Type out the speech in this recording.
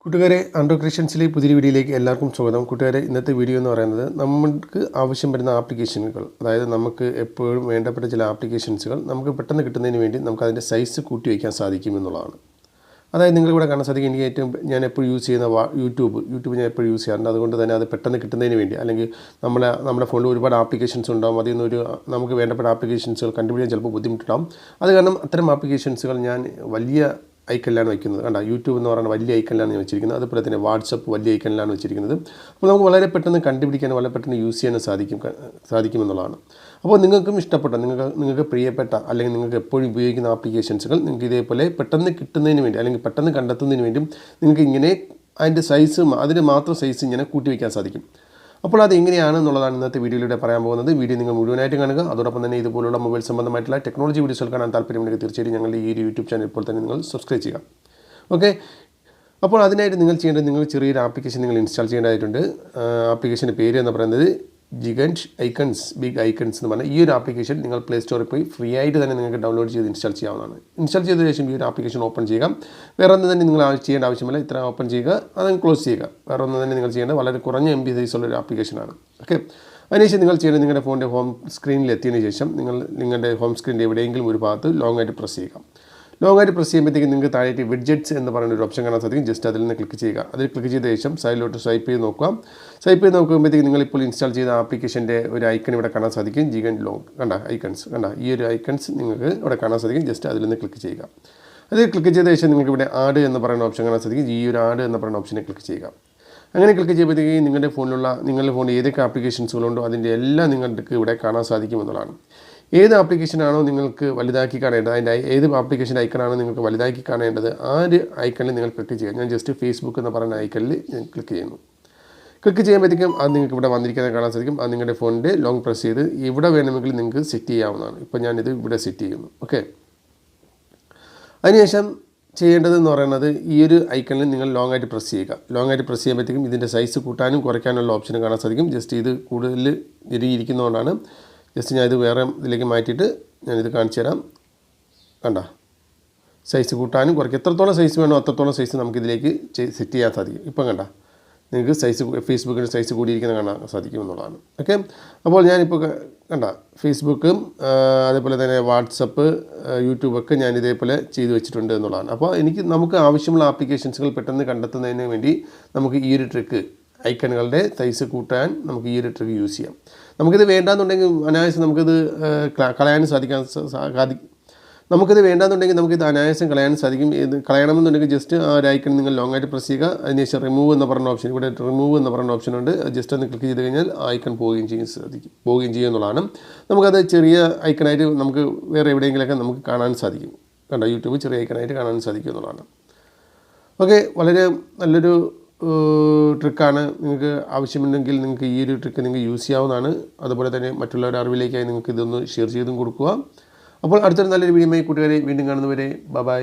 കൂട്ടുകാരെ ആൻഡ്രോ ക്രിയേഷൻസിലെ പുതിയ വീഡിയോയിലേക്ക് എല്ലാവർക്കും സ്വാഗതം. കൂട്ടുകാരെ, ഇന്നത്തെ വീഡിയോ എന്ന് പറയുന്നത് നമുക്ക് ആവശ്യം വരുന്ന ആപ്ലിക്കേഷനുകൾ, അതായത് നമുക്ക് എപ്പോഴും വേണ്ടപ്പെട്ട ചില ആപ്ലിക്കേഷൻസുകൾ നമുക്ക് പെട്ടെന്ന് കിട്ടുന്നതിന് വേണ്ടി നമുക്ക് അതിൻ്റെ സൈസ് കൂട്ടി വയ്ക്കാൻ സാധിക്കും എന്നുള്ളതാണ്. അതായത് നിങ്ങളിവിടെ കാണാൻ സാധിക്കും, എനിക്ക് ഞാൻ എപ്പോഴും യൂസ് ചെയ്യുന്ന യൂട്യൂബ് ഞാൻ എപ്പോഴും യൂസ് ചെയ്യാറുണ്ട്. അതുകൊണ്ട് തന്നെ അത് പെട്ടെന്ന് കിട്ടുന്നതിന് വേണ്ടി, അല്ലെങ്കിൽ നമ്മുടെ ഫോണിൽ ഒരുപാട് ആപ്ലിക്കേഷൻസ് ഉണ്ടാകും. അതിൽ നിന്നൊരു നമുക്ക് വേണ്ടപ്പെട്ട ആപ്ലിക്കേഷൻസുകൾ കണ്ടുപിടിക്കാൻ ചിലപ്പോൾ ബുദ്ധിമുട്ടുണ്ടാകും. അത് കാരണം അത്തരം ആപ്ലിക്കേഷൻസുകൾ ഞാൻ വലിയ ഐക്കണിലാണ് വയ്ക്കുന്നത്. കണ്ട, യൂട്യൂബ് എന്ന് പറയുന്നത് വലിയ ഐക്കണിലാണ് ഞാൻ വെച്ചിരിക്കുന്നത്. അതുപോലെ തന്നെ വാട്സപ്പ് വലിയ ഐക്കണിലാണ് വെച്ചിരിക്കുന്നത്. അപ്പോൾ നമുക്ക് വളരെ പെട്ടെന്ന് കണ്ടുപിടിക്കാൻ, വളരെ പെട്ടെന്ന് യൂസ് ചെയ്യാൻ സാധിക്കുമെന്നുള്ളതാണ്. അപ്പോൾ നിങ്ങൾക്കും ഇഷ്ടപ്പെട്ട, നിങ്ങൾക്ക് പ്രിയപ്പെട്ട, അല്ലെങ്കിൽ നിങ്ങൾക്ക് എപ്പോഴും ഉപയോഗിക്കുന്ന ആപ്ലിക്കേഷൻസുകൾ നിങ്ങൾക്ക് ഇതേപോലെ പെട്ടെന്ന് കിട്ടുന്നതിന് വേണ്ടി, അല്ലെങ്കിൽ പെട്ടെന്ന് കണ്ടെത്തുന്നതിന് വേണ്ടി നിങ്ങൾക്ക് ഇങ്ങനെ അതിൻ്റെ അതിന് മാത്രം സൈസ് ഇങ്ങനെ കൂട്ടി വയ്ക്കാൻ സാധിക്കും. അപ്പോൾ അത് എങ്ങനെയാണെന്നുള്ളതാണ് ഇന്നത്തെ വീഡിയോയിലൂടെ പറയാൻ പോകുന്നത്. വീഡിയോ നിങ്ങൾ മുഴുവനായിട്ട് കാണുക. അതോടൊപ്പം തന്നെ ഇതുപോലുള്ള മൊബൈൽ സംബന്ധമായിട്ടുള്ള ടെക്നോളജി വീഡിയോസ് കാണാൻ താല്പര്യമുണ്ടെങ്കിൽ തീർച്ചയായും ഞങ്ങളുടെ ഈ ഒരു യൂട്യൂബ് ചാനൽ ഇപ്പോൾ തന്നെ നിങ്ങൾ സബ്സ്ക്രൈബ് ചെയ്യുക. ഓക്കെ, അപ്പോൾ അതിനായിട്ട് നിങ്ങൾ ചെയ്യേണ്ടത്, നിങ്ങൾ ചെറിയൊരു ആപ്ലിക്കേഷൻ നിങ്ങൾ ഇൻസ്റ്റാൾ ചെയ്യേണ്ടതായിട്ടുണ്ട്. ആപ്ലിക്കേഷൻ്റെ പേര് എന്ന് പറയുന്നത് ജിഗന്റ് ഐക്കൺസ്, ബിഗ് ഐക്കൺസ് എന്ന് പറഞ്ഞാൽ ഈ ഒരു ആപ്ലിക്കേഷൻ നിങ്ങൾ പ്ലേ സ്റ്റോറിൽ പോയി ഫ്രീ ആയിട്ട് തന്നെ നിങ്ങൾക്ക് ഡൗൺലോഡ് ചെയ്ത് ഇൻസ്റ്റാൾ ചെയ്യാവുന്നതാണ്. ഇൻസ്റ്റാൾ ചെയ്ത ശേഷം ഈ ഒരു ആപ്ലിക്കേഷൻ ഓപ്പൺ ചെയ്യുക. വേറെ ഒന്നും തന്നെ നിങ്ങൾ ചെയ്യേണ്ട ആവശ്യമില്ല. ഇത്ര ഓപ്പൺ ചെയ്യുക, അതങ്ങ് ക്ലോസ് ചെയ്യുക. വേറെ ഒന്നും തന്നെ നിങ്ങൾ ചെയ്യേണ്ട, വളരെ കുറഞ്ഞ MB സൈസുള്ള ഒരു ആപ്ലിക്കേഷനാണ്. ഓക്കെ, അതിനുശേഷം നിങ്ങൾ ചെയ്യേണ്ടത്, നിങ്ങളുടെ ഫോണിൻ്റെ ഹോം സ്ക്രീനിൽ എത്തിയതിന് ശേഷം നിങ്ങളുടെ ഹോം സ്ക്രീനിൻ്റെ എവിടെയെങ്കിലും ഒരു ഭാഗത്ത് ലോങ് ആയിട്ട് പ്രസ് ചെയ്യുക. ലോങ്ങായിട്ട് പ്രസ് ചെയ്യുമ്പോഴത്തേക്കും നിങ്ങൾക്ക് താഴേക്ക് വിഡ്ജറ്റ്സ് എന്ന് പറയുന്ന ഒരു ഓപ്ഷൻ കാണാൻ സാധിക്കും. ജസ്റ്റ് അതിൽ നിന്ന് ക്ലിക്ക് ചെയ്യുക. അതിൽ ക്ലിക്ക് ചെയ്ത ശേഷം സൈഡിലോട്ട് സ്വൈപ്പ് ചെയ്ത് നോക്കുക. സ്വൈപ്പ് ചെയ്ത് നോക്കുമ്പോഴത്തേക്കും നിങ്ങളിപ്പോൾ ഇൻസ്റ്റാൾ ചെയ്ത ആപ്ലിക്കേഷൻ്റെ ഒരു ഐക്കൺ ഇവിടെ കാണാൻ സാധിക്കും. ജിഗന്റ് ലോങ് ഐക്കൺസ് ഈ ഒരു ഐക്കൺസ് നിങ്ങൾക്ക് ഇവിടെ കാണാൻ സാധിക്കും. ജസ്റ്റ് അതിൽ നിന്ന് ക്ലിക്ക് ചെയ്യുക. അതിൽ ക്ലിക്ക് ചെയ്ത ശേഷം നിങ്ങൾക്ക് ഇവിടെ ആഡ് എന്ന് പറയുന്ന ഓപ്ഷൻ കാണാൻ സാധിക്കും. ഈ ഒരു ആഡ് എന്ന് പറയുന്ന ഓപ്ഷനെ ക്ലിക്ക് ചെയ്യുക. അങ്ങനെ ക്ലിക്ക് ചെയ്യുമ്പോഴത്തേക്കും നിങ്ങളുടെ ഫോണിൽ ഏതൊക്കെ ആപ്ലിക്കേഷൻസുകളുണ്ടോ അതിൻ്റെ എല്ലാം നിങ്ങൾക്ക് ഇവിടെ കാണാൻ സാധിക്കുമെന്നുള്ളതാണ്. ഏത് ആപ്ലിക്കേഷനാണോ നിങ്ങൾക്ക് വലുതാക്കി കാണേണ്ടത്, അതിൻ്റെ ഏത് ആപ്ലിക്കേഷൻ ഐക്കണാണോ നിങ്ങൾക്ക് വലുതാക്കി കാണേണ്ടത്, ആ ഒരു ഐക്കണിൽ നിങ്ങൾ ക്ലിക്ക് ചെയ്യുക. ഞാൻ ജസ്റ്റ് ഫേസ്ബുക്ക് എന്ന് പറയുന്ന ഐക്കണിൽ ഞാൻ ക്ലിക്ക് ചെയ്യുന്നു. ക്ലിക്ക് ചെയ്യുമ്പോഴത്തേക്കും അത് നിങ്ങൾക്ക് ഇവിടെ വന്നിരിക്കുന്നത് കാണാൻ സാധിക്കും. അത് നിങ്ങളുടെ ഫോണിൻ്റെ ലോങ് പ്രസ് ചെയ്ത് ഇവിടെ വേണമെങ്കിൽ നിങ്ങൾക്ക് സെറ്റ് ചെയ്യാവുന്നതാണ്. ഇപ്പോൾ ഞാനിത് ഇവിടെ സെറ്റ് ചെയ്യുന്നു. ഓക്കെ, അതിനുശേഷം ചെയ്യേണ്ടതെന്ന് പറയുന്നത് ഈ ഒരു ഐക്കണിൽ നിങ്ങൾ ലോങ് ആയിട്ട് പ്രസ് ചെയ്യുക. ലോങ് ആയിട്ട് പ്രസ് ചെയ്യുമ്പോഴത്തേക്കും ഇതിൻ്റെ സൈസ് കൂട്ടാനും കുറയ്ക്കാനുള്ള ഓപ്ഷൻ കാണാൻ സാധിക്കും. ജസ്റ്റ് ഇത് കൂടുതൽ ഇരിക്കുന്നതുകൊണ്ടാണ് ജസ്റ്റ് ഞാൻ ഇത് വേറെ ഇതിലേക്ക് മാറ്റിയിട്ട് ഞാനിത് കാണിച്ചു തരാം. കണ്ട, സൈസ് കൂട്ടാനും കുറയ്ക്കും. എത്രത്തോളം സൈസ് വേണോ അത്രത്തോളം സൈസ് നമുക്കിതിലേക്ക് സെറ്റ് ചെയ്യാൻ സാധിക്കും. ഇപ്പം കണ്ട, നിങ്ങൾക്ക് ഫേസ്ബുക്കിൻ്റെ സൈസ് കൂടിയിരിക്കുന്നത് കാണാൻ സാധിക്കും എന്നുള്ളതാണ്. ഓക്കെ, അപ്പോൾ ഞാനിപ്പോൾ കണ്ട ഫേസ്ബുക്കും അതേപോലെ തന്നെ വാട്സപ്പ്, യൂട്യൂബൊക്കെ ഞാൻ ഇതേപോലെ ചെയ്ത് വെച്ചിട്ടുണ്ട് എന്നുള്ളതാണ്. അപ്പോൾ നമുക്ക് ആവശ്യമുള്ള ആപ്ലിക്കേഷൻസുകൾ പെട്ടെന്ന് കണ്ടെത്തുന്നതിന് വേണ്ടി നമുക്ക് ഈ ഒരു ട്രിക്ക്, ഐക്കണുകളുടെ സൈസ് കൂട്ടാൻ നമുക്ക് ഈ ഒരു ട്രിക്ക് യൂസ് ചെയ്യാം. നമുക്കിത് വേണ്ടാന്നുണ്ടെങ്കിൽ അനായാസം നമുക്കിത് കളയാനും നമുക്കിത് വേണ്ടാന്നുണ്ടെങ്കിൽ നമുക്കിത് അനായാസം കളയാനും സാധിക്കും. ഇത് കളയണമെന്നുണ്ടെങ്കിൽ ജസ്റ്റ് ആ ഒരു ഐക്കൺ നിങ്ങൾ ലോങ് ആയിട്ട് പ്രസ് ചെയ്യുക. അതിനുശേഷം റിമൂവ് എന്ന് പറയുന്ന ഓപ്ഷൻ, ഇവിടെ റിമൂവ് എന്ന് പറയുന്ന ഓപ്ഷൻ ഉണ്ട്. ജസ്റ്റ് ഒന്ന് ക്ലിക്ക് ചെയ്ത് കഴിഞ്ഞാൽ ആ ഐക്കൺ പോവുകയും ചെയ്യും എന്നുള്ളതാണ്. നമുക്കത് ചെറിയ ഐക്കണായിട്ട് നമുക്ക് വേറെ എവിടെയെങ്കിലുമൊക്കെ നമുക്ക് കാണാൻ സാധിക്കും. കണ്ടോ, യൂട്യൂബ് ചെറിയ ഐക്കണായിട്ട് കാണാൻ സാധിക്കും എന്നുള്ളതാണ്. ഓക്കെ, വളരെ നല്ലൊരു ട്രിക്കാണ്. നിങ്ങൾക്ക് ആവശ്യമുണ്ടെങ്കിൽ നിങ്ങൾക്ക് ഈ ഒരു ട്രിക്ക് നിങ്ങൾക്ക് യൂസ് ചെയ്യാവുന്നതാണ്. അതുപോലെ തന്നെ മറ്റുള്ളവരുടെ അറിവിലേക്കായി നിങ്ങൾക്ക് ഇതൊന്ന് ഷെയർ ചെയ്തും കൊടുക്കുക. അപ്പോൾ അടുത്തൊരു നല്ലൊരു വീഡിയോയുമായി കൂട്ടുകാരെ വീണ്ടും കാണുന്നവരെ ബൈ.